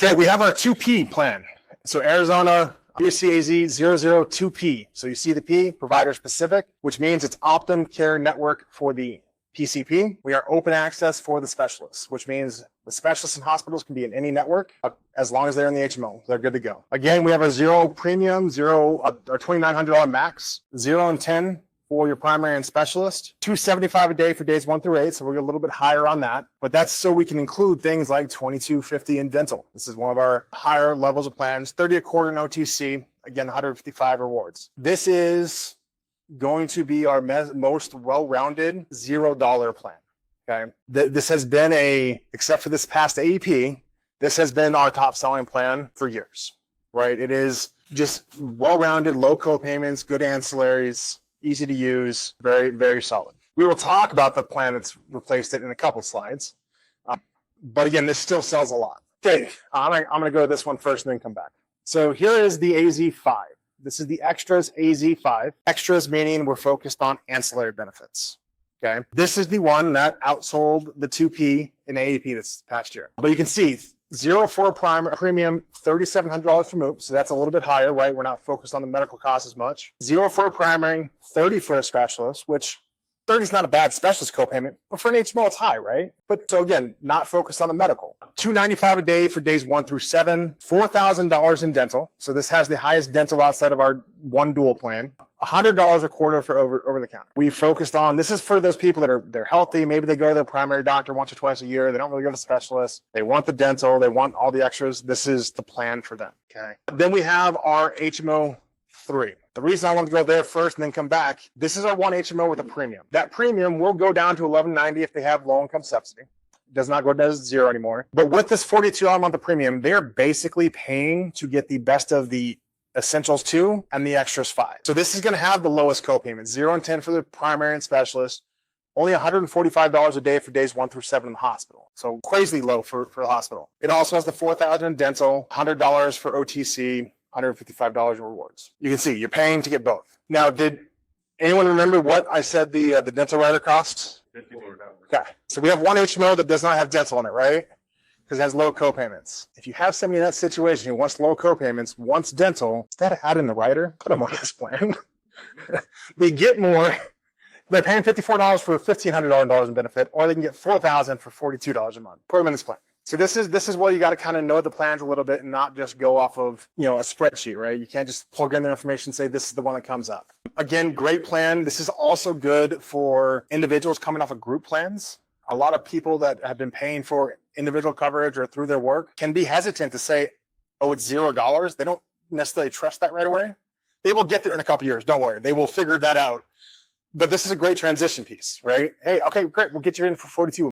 Okay, we have our 2P plan. So Arizona PCAZ 002P. So you see the P, provider specific, which means it's Optum Care Network for the PCP. We are open access for the specialists, which means the specialists in hospitals can be in any network as long as they're in the HMO. They're good to go. Again, we have a zero premium, our $2,900 max, 0 and 10 for your primary and specialist, $275 a day for days 1 through 8. So we're a little bit higher on that, but that's so we can include things like $22.50 in dental. This is one of our higher levels of plans, 30 a quarter in OTC, again, 155 rewards. This is going to be our most well-rounded $0 plan. Okay, this has been except for this past AEP, this has been our top selling plan for years, right? It is just well-rounded, low co-payments, good ancillaries, easy to use, very, very solid. We will talk about the plan that's replaced it in a couple slides. But again, this still sells a lot. Okay, I'm going to go to this one first and then come back. So here is the AZ5. This is the Extras AZ5. Extras meaning we're focused on ancillary benefits. Okay, this is the one that outsold the 2P in AEP this past year. But you can see 0 for premium, $3,700 for MOOP, so that's a little bit higher, right? We're not focused on the medical costs as much. 0 for a primary, 30 for a specialist, which 30 is not a bad specialist copayment, but for an HMO, it's high, right? But so again, not focused on the medical. $295 a day for days 1 through 7, $4,000 in dental. So this has the highest dental outside of our one dual plan. $100 a quarter for over the counter. We focused on, this is for those people that they're healthy. Maybe they go to their primary doctor once or twice a year. They don't really go to specialists. They want the dental. They want all the extras. This is the plan for them. Okay. Then we have our HMO 3. The reason I want to go there first and then come back, this is our one HMO with a premium. That premium will go down to $1,190 if they have low income subsidy. It does not go down to 0 anymore. But with this $42 a month of premium, they're basically paying to get the best of the Essentials 2 and the Extras 5. So this is going to have the lowest copayment, 0 and 10 for the primary and specialist, only $145 a day for days 1 through 7 in the hospital. So crazily low for the hospital. It also has the $4,000 in dental, $100 for OTC, $155 in rewards. You can see you're paying to get both. Now, did anyone remember what I said the dental rider costs? Okay, so we have one HMO that does not have dental in it, right? Because it has low co-payments. If you have somebody in that situation who wants low co-payments, wants dental, instead of adding the rider, put them on this plan. They get more. They're paying $54 for $1,500 in benefit, or they can get $4,000 for $42 a month. Put them in this plan. So this is where you got to kind of know the plans a little bit and not just go off of, a spreadsheet, right? You can't just plug in their information and say this is the one that comes up. Again, great plan. This is also good for individuals coming off of group plans. A lot of people that have been paying for individual coverage or through their work can be hesitant to say, oh, it's $0. They don't necessarily trust that right away. They will get there in a couple of years. Don't worry. They will figure that out. But this is a great transition piece, right? Hey, okay, great. We'll get you in for 42.